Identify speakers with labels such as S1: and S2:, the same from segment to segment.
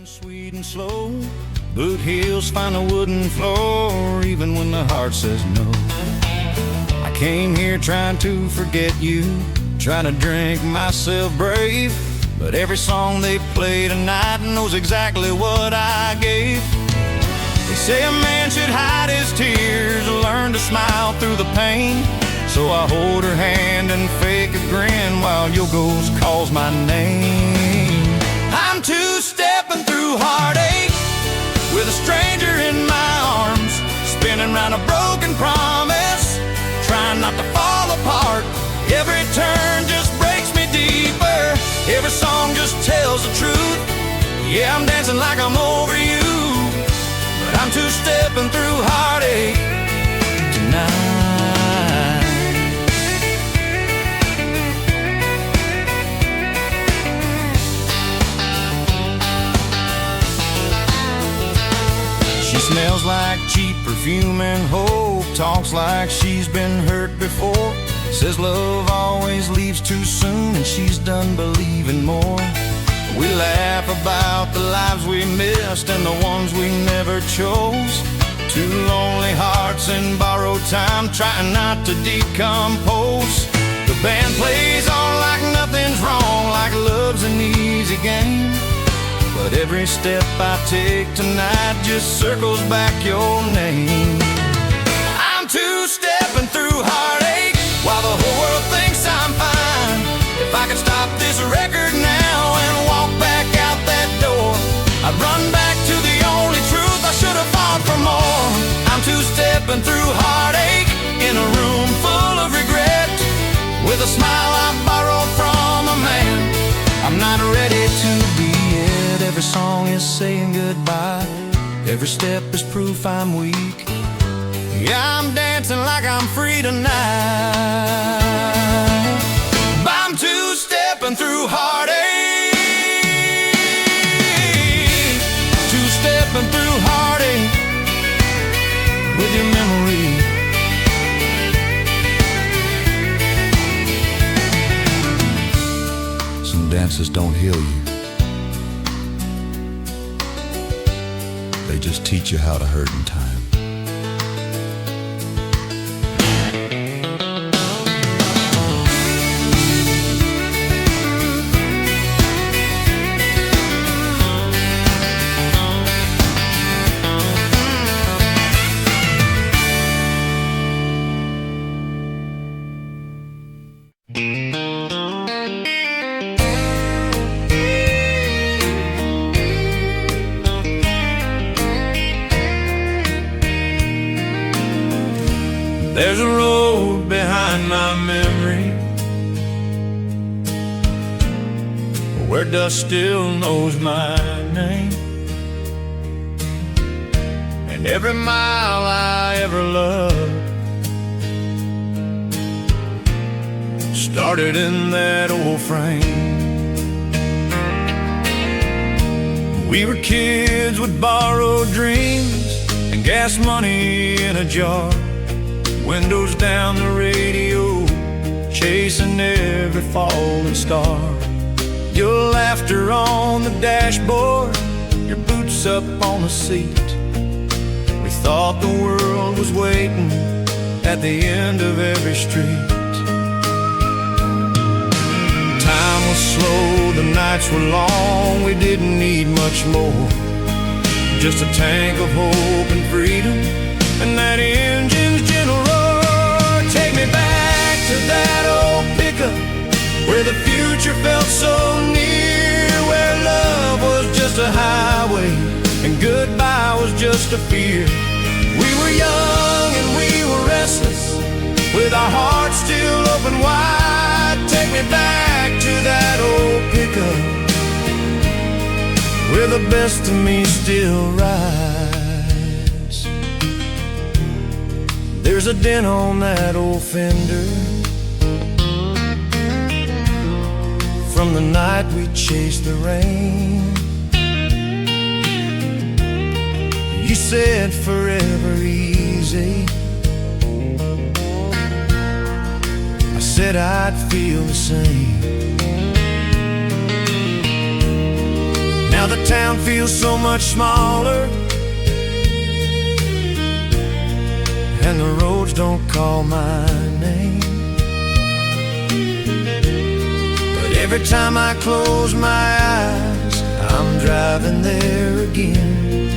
S1: Sweet and slow, boot heels find a wooden floor, even when the heart says no. I came here trying to forget you, trying to drink myself brave, but every song they play tonight knows exactly what I gave. They say a man should hide his tears, learn to smile through the pain. So I hold her hand and fake a grin while Yogos calls my name. I'm two-stepping through heartache with a stranger in my arms, spinning round a broken promise, trying not to fall apart. Every turn just breaks me deeper, every song just tells the truth. Yeah, I'm dancing like I'm over you, but I'm two-stepping through heartache tonight. She smells like cheap perfume and hope, talks like she's been hurt before, says love always leaves too soon and she's done believing more. We laugh about the lives we missed and the ones we never chose. Two lonely hearts in borrowed time, trying not to decompose. The band plays on like nothing's wrong, like love's an easy game. But every step I take tonight just circles back your name. I'm two-stepping through heartache while the whole world thinks I'm fine. If I could stop this record now and walk back out that door, I'd run back to the only truth. I should have fought for more. I'm two-stepping through heartache in a room full of regret, with a smile I borrowed from a man I'm not ready to be yet. Every song is saying goodbye, every step is proof I'm weak. Yeah, I'm dancing like I'm free tonight. I'm two-stepping through heartache, two-stepping through heartache with your memory. Some dances don't heal you, they just teach you how to hurt in time. There's a road behind my memory where dust still knows my name, and every mile I ever loved started in that old frame. We were kids with borrowed dreams and gas money in a jar, windows down the radio, chasing every falling star. Your laughter on the dashboard, your boots up on the seat. We thought the world was waiting at the end of every street. Time was slow, the nights were long, we didn't need much more. Just a tank of hope and freedom, and that engine's gentle roar. Take me back to that old pickup where the future felt so near, where love was just a highway and goodbye was just a fear. We were young and we were restless, with our hearts still open wide. Take me back to that old pickup where the best of me still rides. There's a dent on that old fender from the night we chased the rain. You said forever easy, I said I'd feel the same. Now Now the town feels so much smaller, and the roads don't call my name. But every time I close my eyes, I'm driving there again.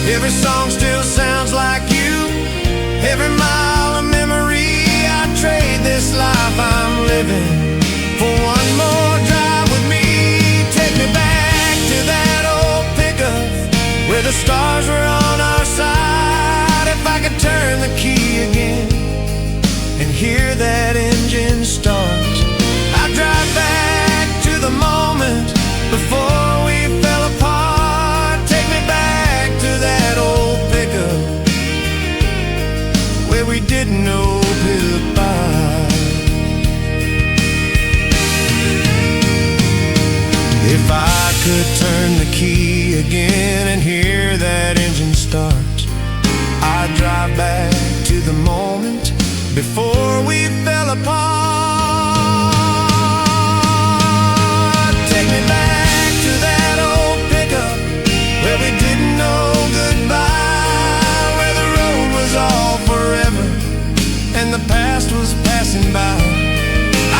S1: Every song still sounds like you, every mile a memory. I trade this life I'm living for one more drive with me. Take me back to that old pickup where the stars were on our side. If I could turn the key again and hear that engine start, I'd drive back to the moment before we fell apart. Take me back to that old pickup where we didn't know goodbye. If I could turn the key again and hear that engine start, I'd drive back to the moment before we fell apart. Take me back to that old pickup where we didn't know goodbye, where the road was all forever and the past was passing by.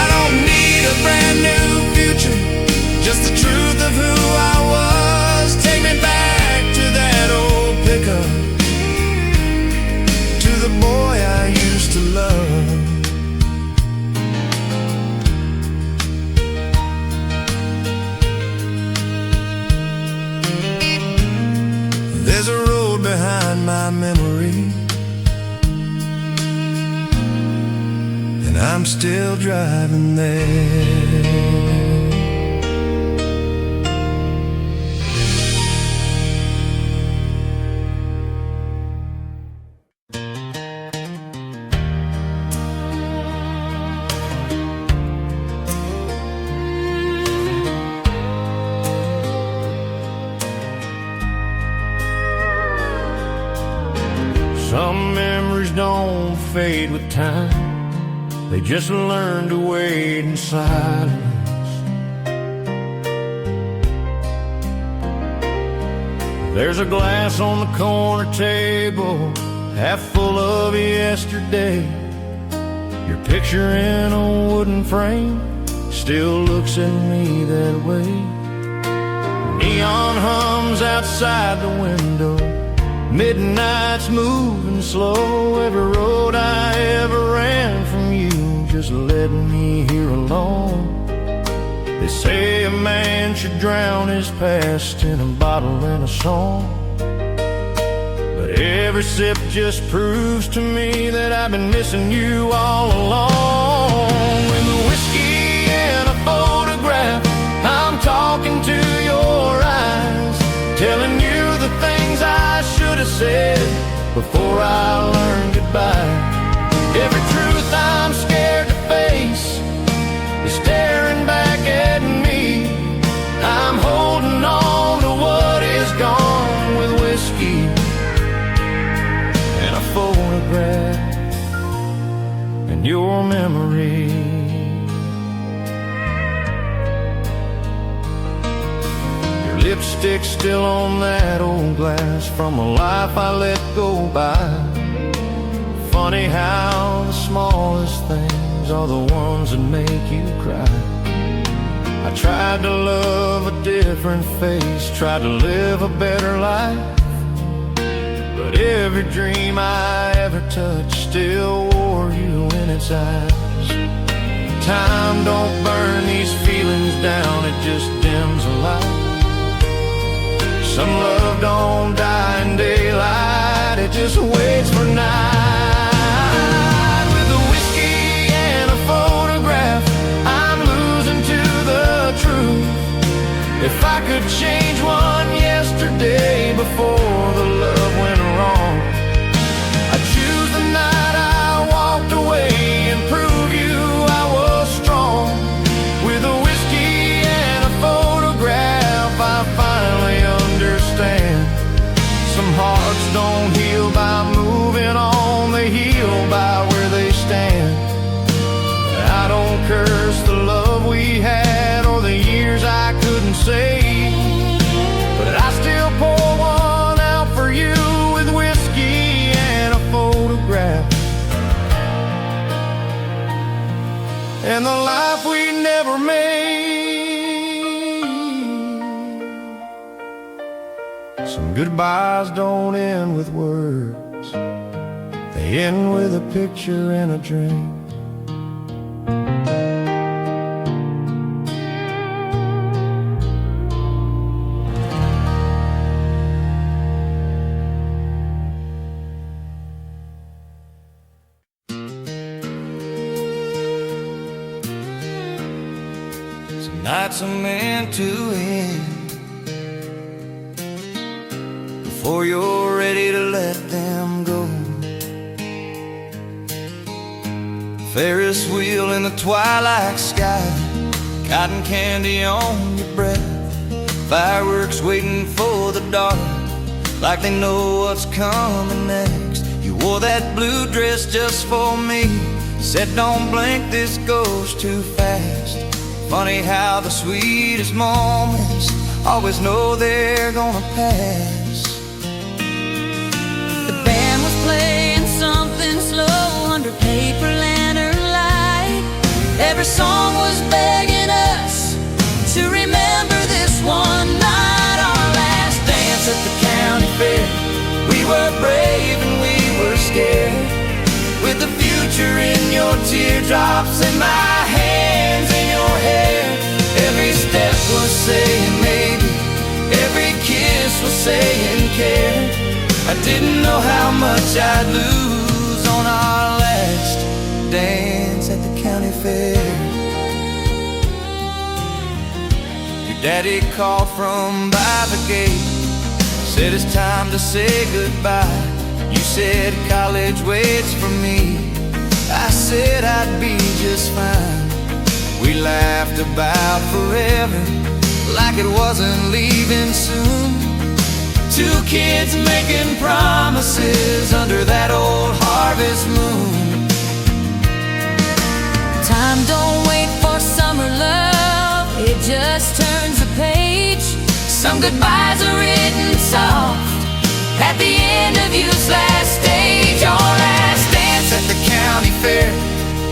S1: I don't need a brand new future, just the truth of who I was. Take me back to that old pickup, to the boy I used to love. There's a road behind my memory, and I'm still driving there. Some memories don't fade with time, they just learn to wait in silence. There's a glass on the corner table, half full of yesterday. Your picture in a wooden frame still looks at me that way. Neon hums outside the window, midnight's moving slow. Every road I ever ran from you just led me here alone. They say a man should drown his past in a bottle and a song, but every sip just proves to me that I've been missing you all along. With a whiskey and a photograph, I'm talking to your eyes, telling you the things I should have said before I learned goodbye. Every truth I'm scared to face is staring back at me. I'm holding on to what is gone with whiskey and a photograph and your memory. Lipstick still on that old glass from a life I let go by. Funny how the smallest things are the ones that make you cry. I tried to love a different face, tried to live a better life, but every dream I ever touched still wore you in its eyes. Time don't burn these feelings down, it just dims a light. Some love don't die in daylight, it just waits for night. With a whiskey and a photograph, I'm losing to the truth. If I could change one yesterday before the love went wrong, I'd choose the night I walked away and prove you I was strong. With a whiskey and a photograph, I finally understand. Some hearts don't heal by moving on, they heal by where they stand. I don't curse the love we had or the years I Some goodbyes don't end with words, they end with a picture and a dream. Some nights are meant to end before you're ready to let them go. Ferris wheel in the twilight sky, cotton candy on your breath, fireworks waiting for the dark, like they know what's coming next. You wore that blue dress just for me, said don't blink, this goes too fast. Funny how the sweetest moments always know they're gonna pass.
S2: Playing something slow under paper lantern light. Every song was begging us to remember this one night, our last dance at the county fair. We were brave and we were scared, with the future in your teardrops and my hands in your hair. Every step was saying maybe, every kiss was saying care. I didn't know how much I'd lose on our last dance at the county fair. Your daddy called from by the gate, said it's time to say goodbye. You said college waits for me, I said I'd be just fine. We laughed about forever, like it wasn't leaving soon. Two kids making promises under that old harvest moon. Time don't wait for summer love, it just turns a page. Some goodbyes are written soft at the end of youth's last stage. Our last dance at the county fair,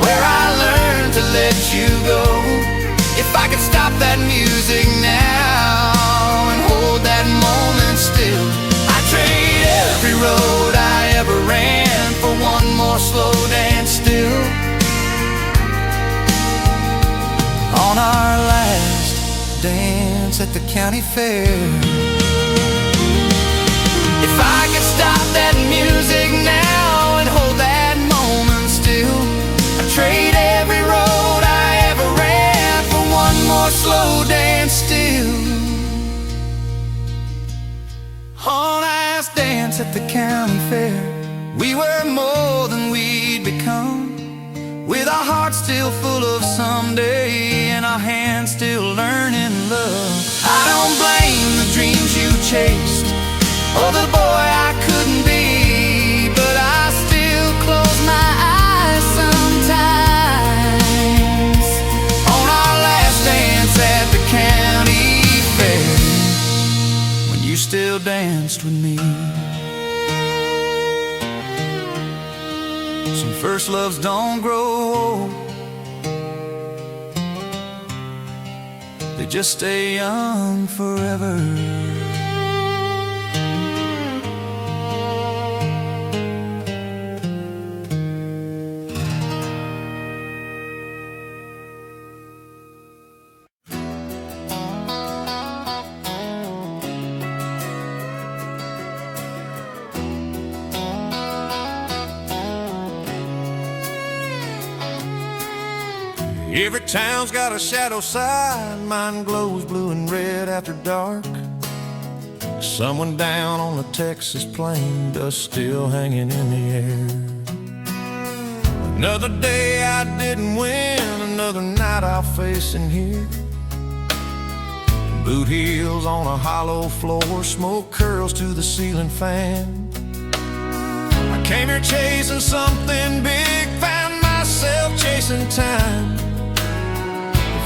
S2: where I learned to let you go. If I could stop that music now and hold that moment still, I'd trade every road I ever ran for one more slow dance still. On our last dance at the county fair, if I could stop that music now and hold that moment still, I'd trade every road I ever ran for one more slow dance still. On last dance at the county fair, we were more than we'd become, with our hearts still full of someday and our hands still learning love. I don't blame the dreams you chased or the boy I couldn't be, but I still close my eyes sometimes on our last dance at the county fair, when you still danced with me. Some first loves don't grow old, they just stay young forever.
S1: Every town's got a shadow side, mine glows blue and red after dark. Someone down on the Texas plain, dust still hanging in the air. Another day I didn't win, another night I'll face in here. Boot heels on a hollow floor, smoke curls to the ceiling fan. I came here chasing something big, found myself chasing time.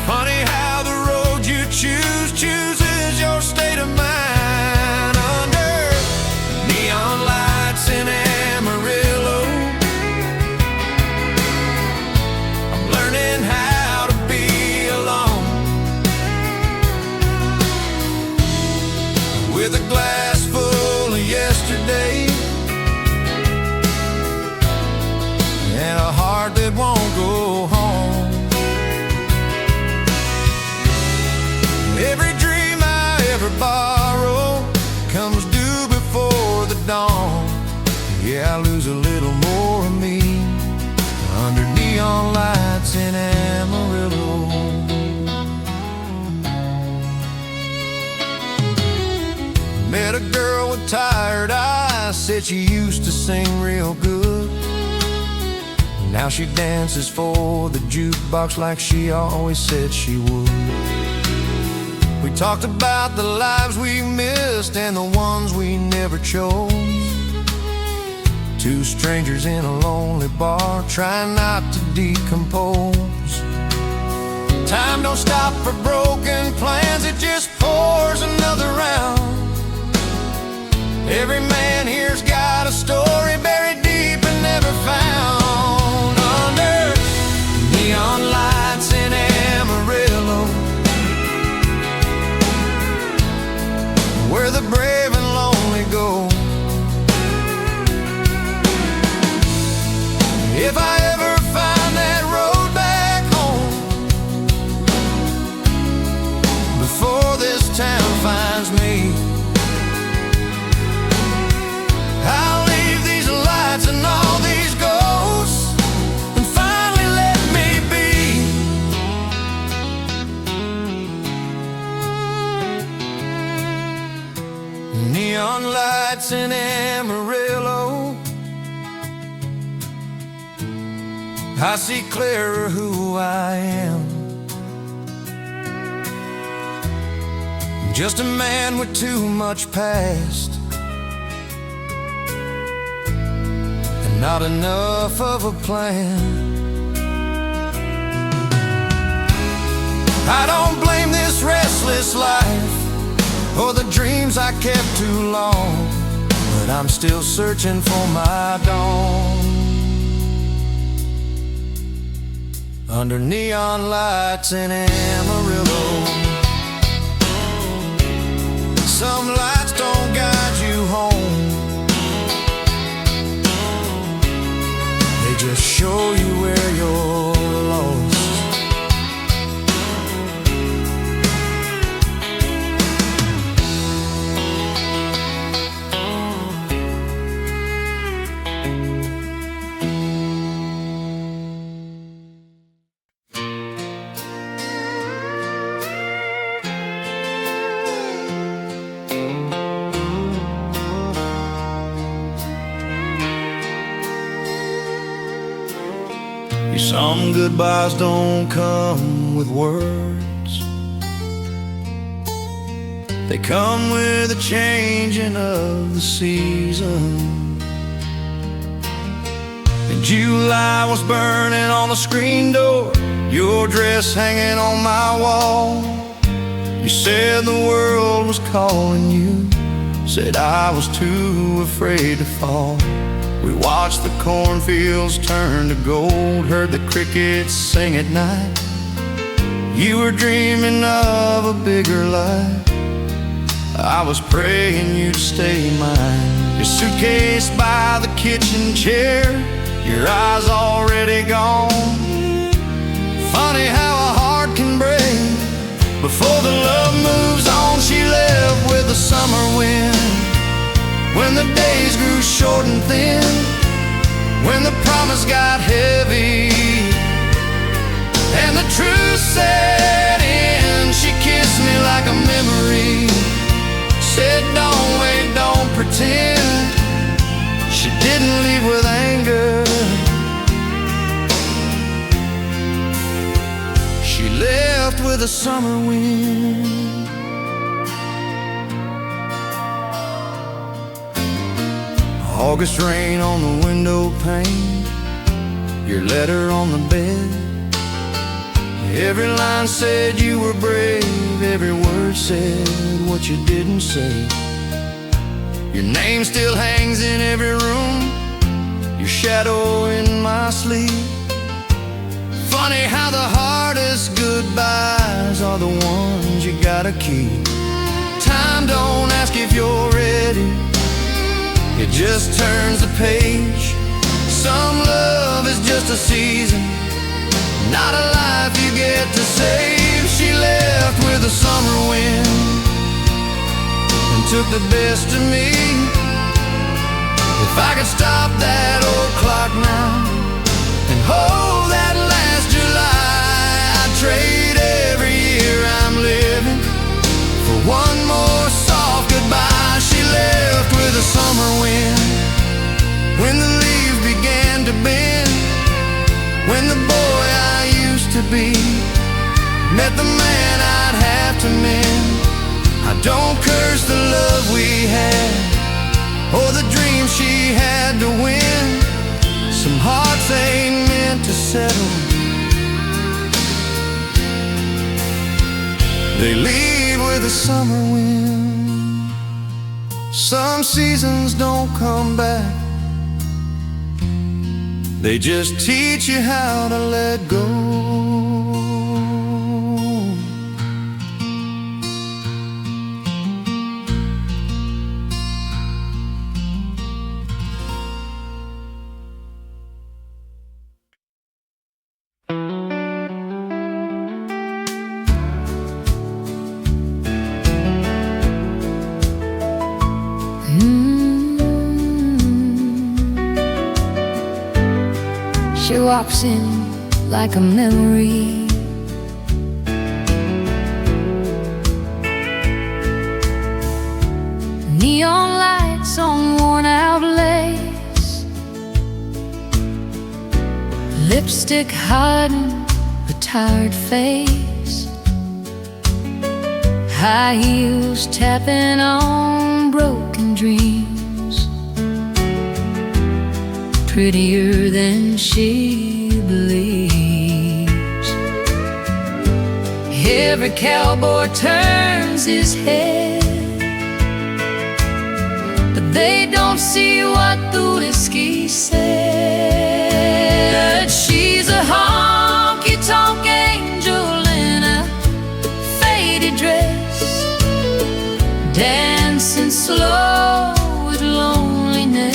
S1: Funny how the road you choose chooses your state of mind. Under neon lights in Amarillo, I'm learning how to be alone, with a glass full Met a girl with tired eyes, said she used to sing real good. Now she dances for the jukebox like she always said she would. We talked about the lives we missed and the ones we never chose. Two strangers in a lonely bar, trying not to decompose. Time don't stop for broken plans, it just pours another round. Every man here's got a story buried deep and never found. Under neon lights in Amarillo, where the brave and lonely go. If I ever find that road back home, before this town finds me, I'll leave these lights and all these ghosts and finally let me be. Neon lights in Amarillo, I see clearer who I am. Just a man with too much past and not enough of a plan. I don't blame this restless life or the dreams I kept too long, but I'm still searching for my dawn. Under neon lights in Amarillo, some lights don't guide you home, they just show you where you're lost. Some goodbyes don't come with words, they come with a changing of the season. And July was burning on the screen door, your dress hanging on my wall. You said the world was calling you, said I was too afraid to fall. We watched the cornfields turn to gold, heard the crickets sing at night. You were dreaming of a bigger life, I was praying you'd stay mine. Your suitcase by the kitchen chair, your eyes already gone. Funny how a heart can break before the love moves on. She left with the summer wind, when the days grew short and thin, when the promise got heavy and the truth set in. She kissed me like a memory, said don't wait, don't pretend. She didn't leave with anger, she left with a summer wind. August rain on the window pane, your letter on the bed. Every line said you were brave, every word said what you didn't say. Your name still hangs in every room, your shadow in my sleep. Funny how the hardest goodbyes are the ones you gotta keep. Time don't ask if you're ready, it just turns the page. Some love is just a season, not a life you get to save. She left with a summer wind and took the best of me. If I could stop that old clock now and hold that last July, I'd trade every year I'm living for one more soft goodbye. She be. Met the man I'd have to mend. I don't curse the love we had or the dreams she had to win. Some hearts ain't meant to settle. They leave with the summer wind. Some seasons don't come back. They just teach you how to let go.
S2: She walks in like a memory. Neon lights on worn out lace, lipstick hiding a tired face, high heels tapping on broken dreams, prettier than she believes. Every cowboy turns his head, but they don't see what the whiskey said. She's a honky-tonk angel in a faded dress, dancing slow with loneliness,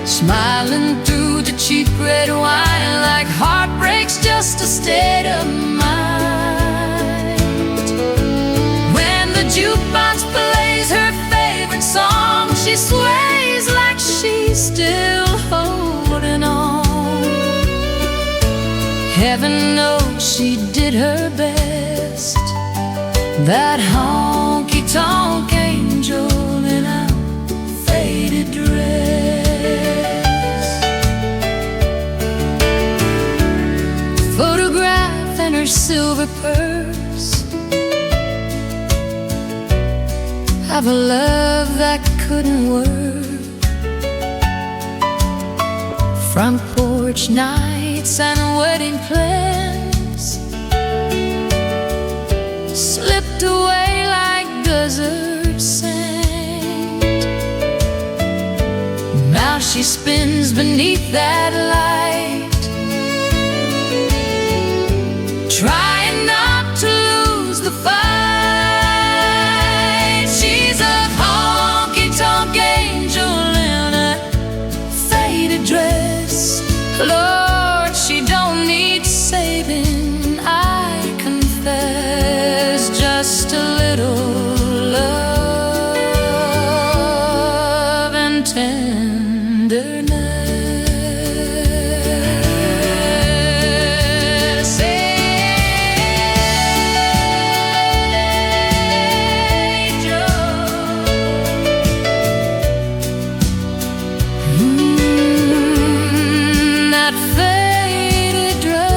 S2: smiling through the cheap red wine like heartbreak's just a state of mind. When the jukebox plays her favorite song, she sways like she's still holding on. Heaven knows she did her best, that honky-tonk angel in a faded dress. Photograph and her silver purse of a love that couldn't work. Front porch nights and wedding plans slipped away like desert sand. Now she spins beneath that light, trying not to lose the fight. She's a honky-tonk angel in a faded dress. Lord, she don't need saving, I confess. Just a little love and tenderness. Angel. That faded dress.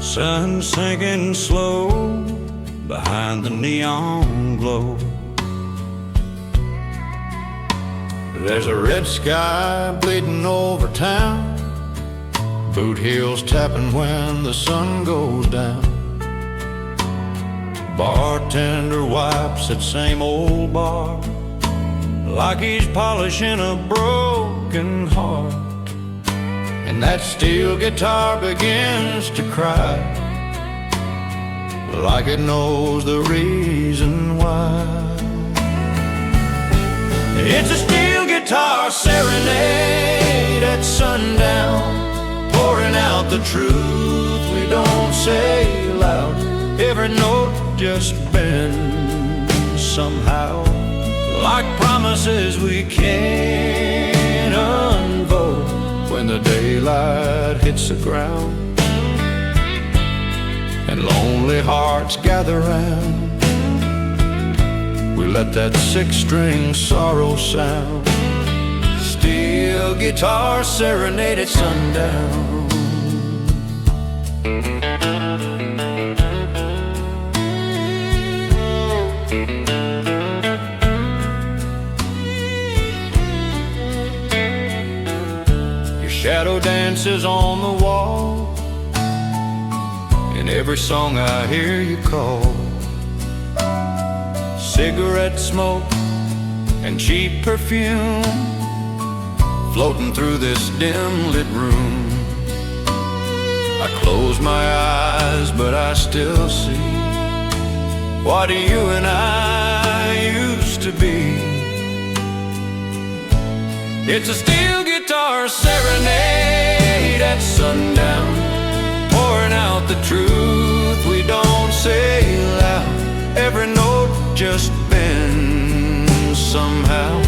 S1: Sun sinking slow behind the neon glow. There's a red sky bleeding over town, boot heels tapping when the sun goes down. Bartender wipes that same old bar like he's polishing a broken heart. And that steel guitar begins to cry like it knows the reason why. It's a steel guitar serenade at sundown, pouring out out the truth we don't say loud. Every note just bends somehow, like promises we can't unfold when the daylight hits the ground and lonely hearts gather round. We let that six-string sorrow sound. Steel guitar serenade at sundown. Your shadow dances on the wall. In every song I hear you call. Cigarette smoke and cheap perfume floating through this dim lit room. I close my eyes but I still see what you and I used to be. It's a steel guitar serenade at sundown, pouring out the truth we don't say loud. Every note just bends somehow,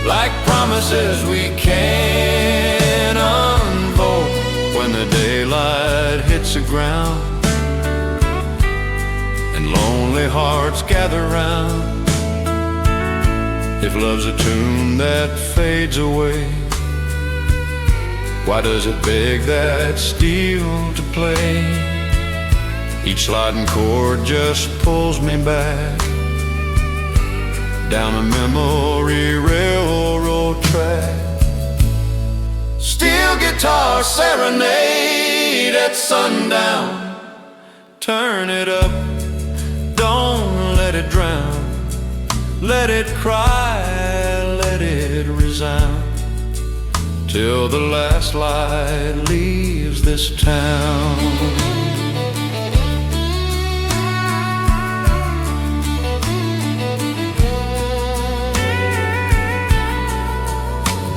S1: like promises we can't unfold when the daylight hits the ground and lonely hearts gather round. If love's a tune that fades away, why does it beg that steel to play? Each sliding chord just pulls me back down a memory railroad track. Steel guitar serenade at sundown. Turn it up, don't let it drown. Let it cry, let it resound, till the last light leaves this town.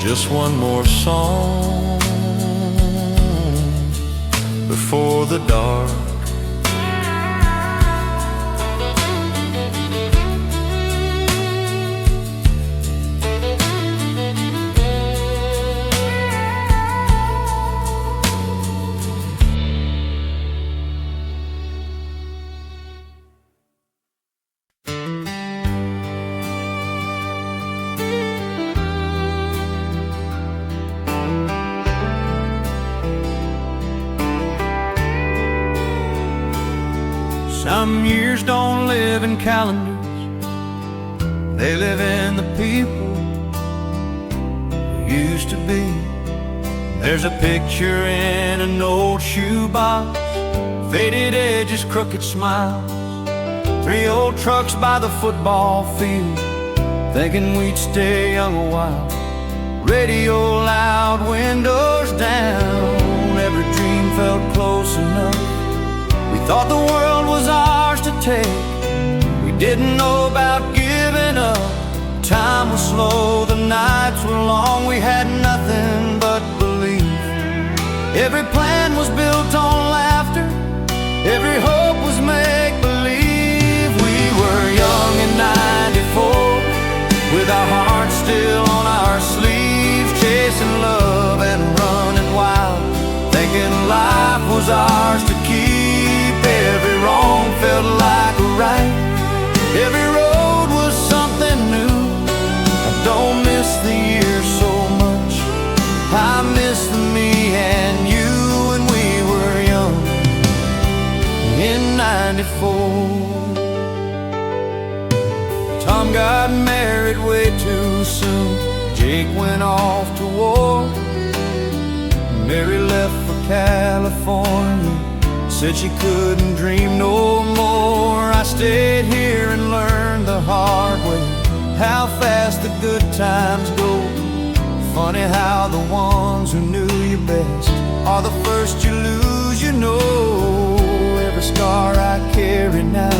S1: Just one more song before the dark. Some years don't live in calendars, they live in the people who used to be. There's a picture in an old shoebox, faded edges, crooked smiles. 3 old trucks by the football field, thinking we'd stay young a while. Radio loud, windows down, every dream felt close enough. We thought the world was ours to take, we didn't know about giving up. Time was slow, the nights were long, we had nothing but belief. Every plan was built on laughter, every hope was make-believe. We were young in '94, with our hearts still on our sleeves, chasing love and running wild, thinking life was ours to keep. Every wrong felt like a right, every road was something new. I don't miss the years so much, I miss the me and you when we were young in '94. Tom got married way too soon, Jake went off to war, Mary left for California, said she couldn't dream no more. I stayed here and learned the hard way how fast the good times go. Funny how the ones who knew you best are the first you lose, you know. Every scar I carry now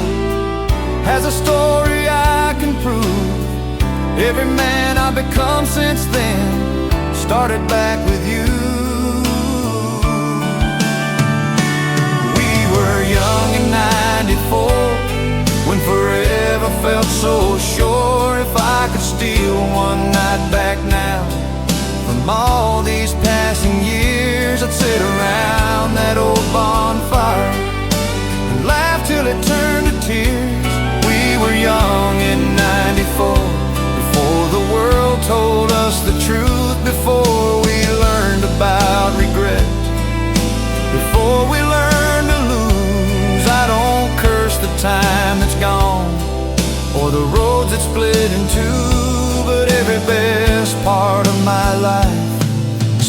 S1: has a story I can prove. Every man I've become since then started back with you. '94, when forever felt so sure. If I could steal one night back now from all these passing years, I'd sit around that old bonfire and laugh till it turned to tears. We were young in '94, before the world told us the truth, before we learned about regret, before we learned to lose. I don't curse the time that's gone or the roads that split in two, but every best part of my life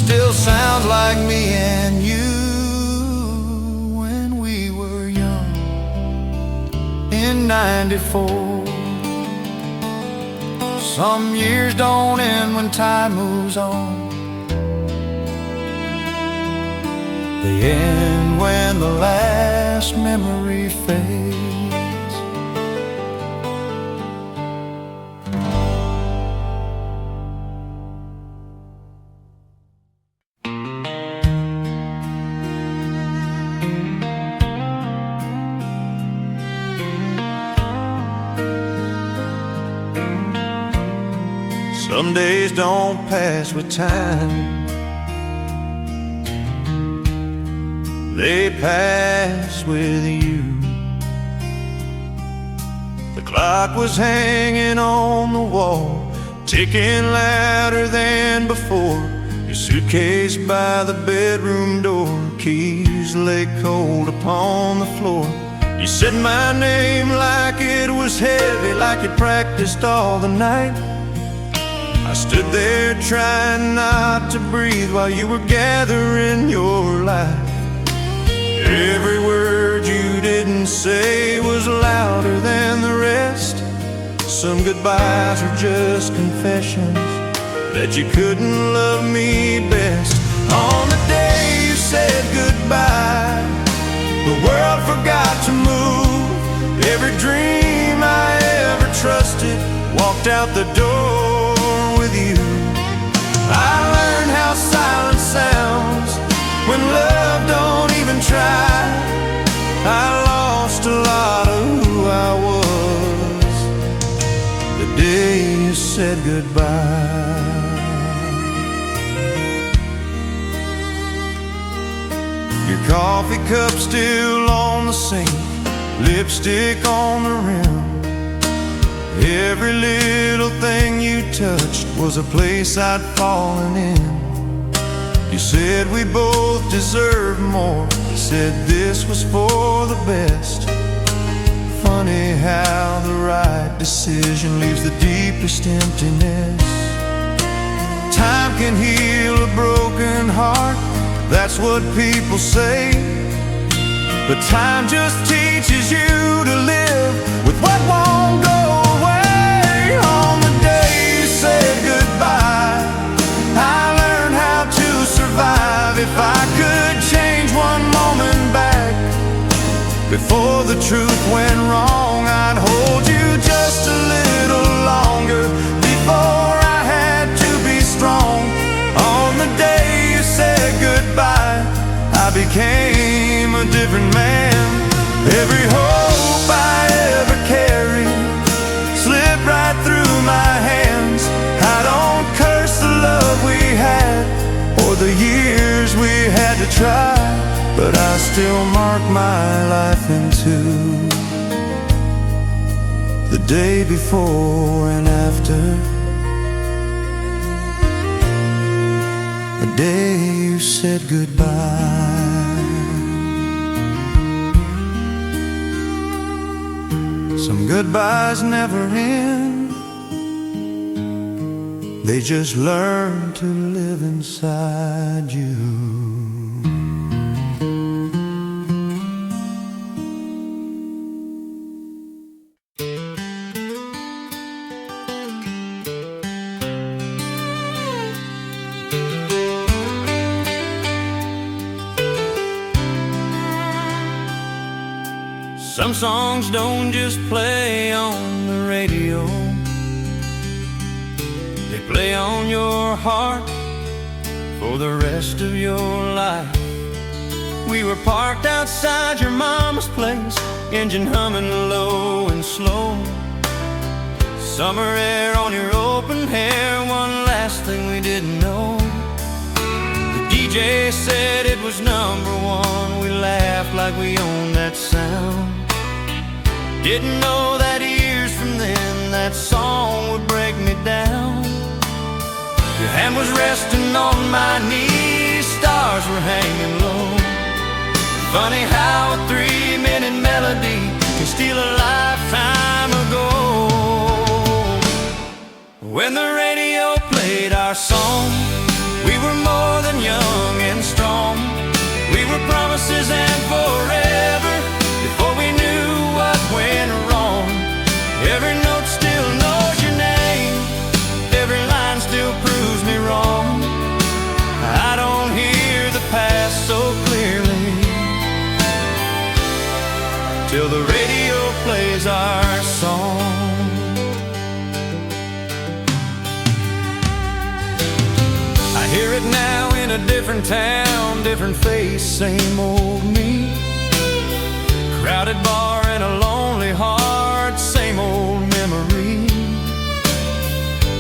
S1: still sounds like me and you when we were young in '94. Some years don't end when time moves on. They end when the last memory fades. Some days don't pass with time, they pass with you. The clock was hanging on the wall, ticking louder than before. Your suitcase by the bedroom door, keys lay cold upon the floor. You said my name like it was heavy, like you'd practiced all the night. I stood there trying not to breathe while you were gathering your life. Every word you didn't say was louder than the rest. Some goodbyes are just confessions that you couldn't love me best. On the day you said goodbye, the world forgot to move. Every dream I ever trusted walked out the door with you. I learned how silence sounds when love don't even try. I lost a lot of who I was the day you said goodbye. Your coffee cup still on the sink, lipstick on the rim. Every little thing you touched was a place I'd fallen in. You said we both deserve more, said this was for the best. Funny how the right decision leaves the deepest emptiness. Time can heal a broken heart, that's what people say, but time just teaches you to live with what won't go away. On the day you said goodbye, I learned how to survive. If I could change one moment back before the truth went wrong, I'd hold you just a little longer before I had to be strong. On the day you said goodbye, I became a different man. Every hope I ever carried slipped right through my hands. I don't curse the love we had or the years we had to try, but I still mark my life in two. The day before and after, the day you said goodbye. Some goodbyes never end, they just learn to live inside you. Some songs don't just play on the radio, they play on your heart for the rest of your life. We were parked outside your mama's place, engine humming low and slow. Summer air on your open hair, one last thing we didn't know. The DJ said it was #1. We laughed like we owned that sound. Didn't know that years from then that song would break me down. Your hand was resting on my knees, stars were hanging low. Funny how a 3-minute melody can steal a lifetime ago. When the radio played our song, we were more than young and strong. We were promises and forever before we knew what went wrong. Every note still knows your name, every line still proves me wrong. I don't hear the past so clearly till the radio plays our song. I hear it now in a different town, different face, same old me. Crowded bar and a lonely heart, same old memory.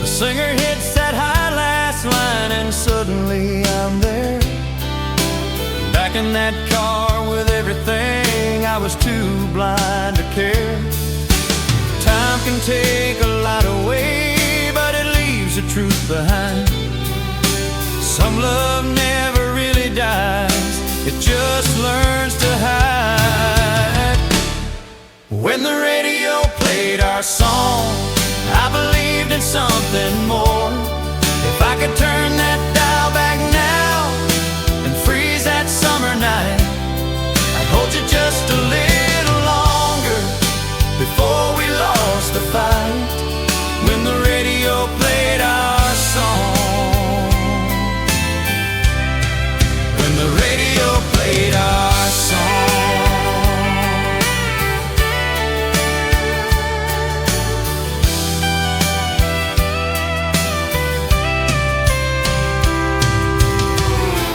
S1: The singer hits that high last line and suddenly I'm there, back in that car with everything I was too blind to care. Time can take a lot away, but it leaves the truth behind. Some love never really dies, it just learns to hide. When the radio played our song, I believed in something more. If I could turn that dial back now and freeze that summer night, I'd hold you just a little longer before we lost the fight. When the radio played our song, when the radio played our song.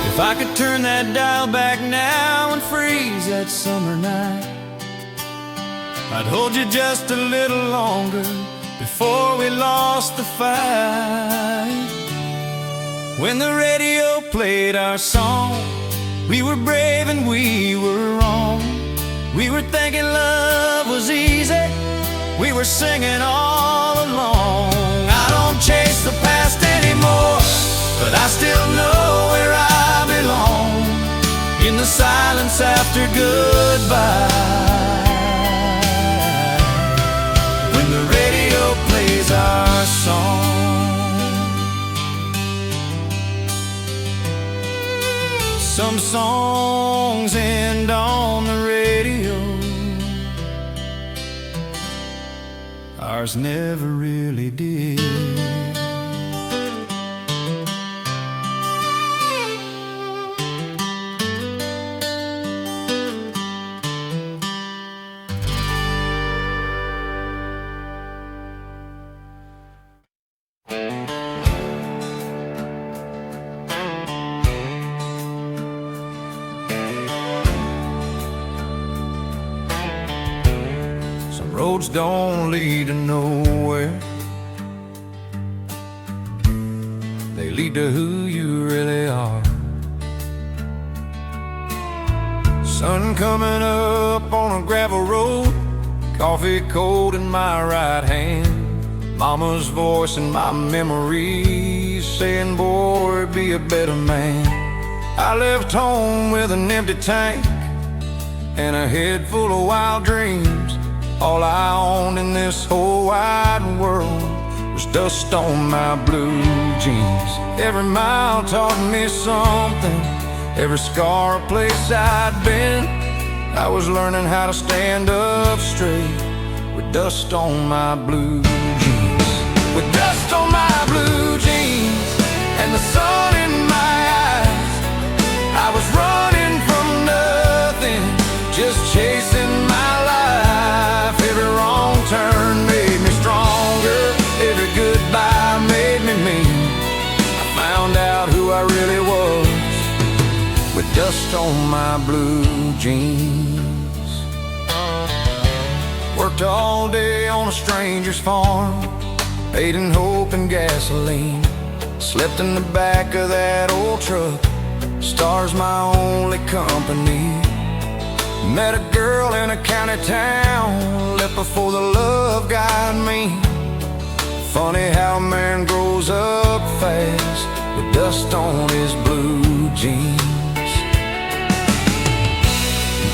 S1: If I could turn that dial back now and freeze that summer night, I'd hold you just a little longer before we lost the fight. When the radio played our song, we were brave and we were wrong. We were thinking love was easy, we were singing all along. I don't chase the past anymore, but I still know where I belong, in the silence after goodbye. When the radio plays our song, some songs end on the radio, ours never really did. Roads don't lead to nowhere, they lead to who you really are. Sun coming up on a gravel road, coffee cold in my right hand, mama's voice in my memories saying, boy, be a better man. I left home with an empty tank and a head full of wild dreams. All I owned in this whole wide world was dust on my blue jeans. Every mile taught me something, every scar a place I'd been. I was learning how to stand up straight with dust on my blue jeans. With dust on my blue jeans and the sun in my eyes, I was running from nothing, just chasing my life. Every wrong turn made me stronger, every goodbye made me mean. I found out who I really was with dust on my blue jeans. Worked all day on a stranger's farm, paid in hope and gasoline. Slept in the back of that old truck, stars my only company. Met a girl in a county town, left before the love got me. Funny how a man grows up fast with dust on his blue jeans.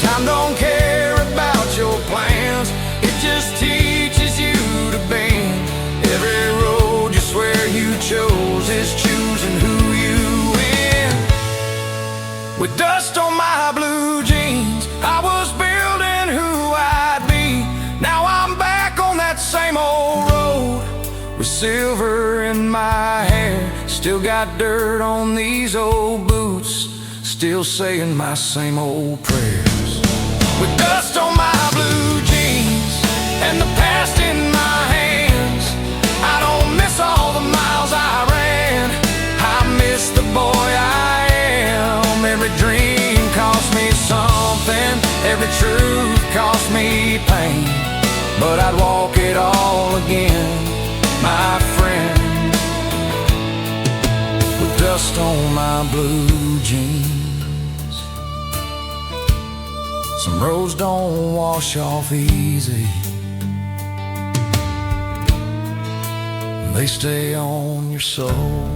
S1: Time don't care about your plans, it just teaches you to bend. Every road you swear you chose is choosing who you win. With dust on my blue jeans, I was building who I'd be. Now I'm back on that same old road, with silver in my hair. Still got dirt on these old boots, still saying my same old prayers. With dust on my blue jeans and the past in my hands, I don't miss all the miles I ran, I miss the boy I am. Every dream cost me something, every truth cost me pain, but I'd walk it all again, my friend. With dust on my blue jeans. Some roads don't wash off easy, they stay on your soul.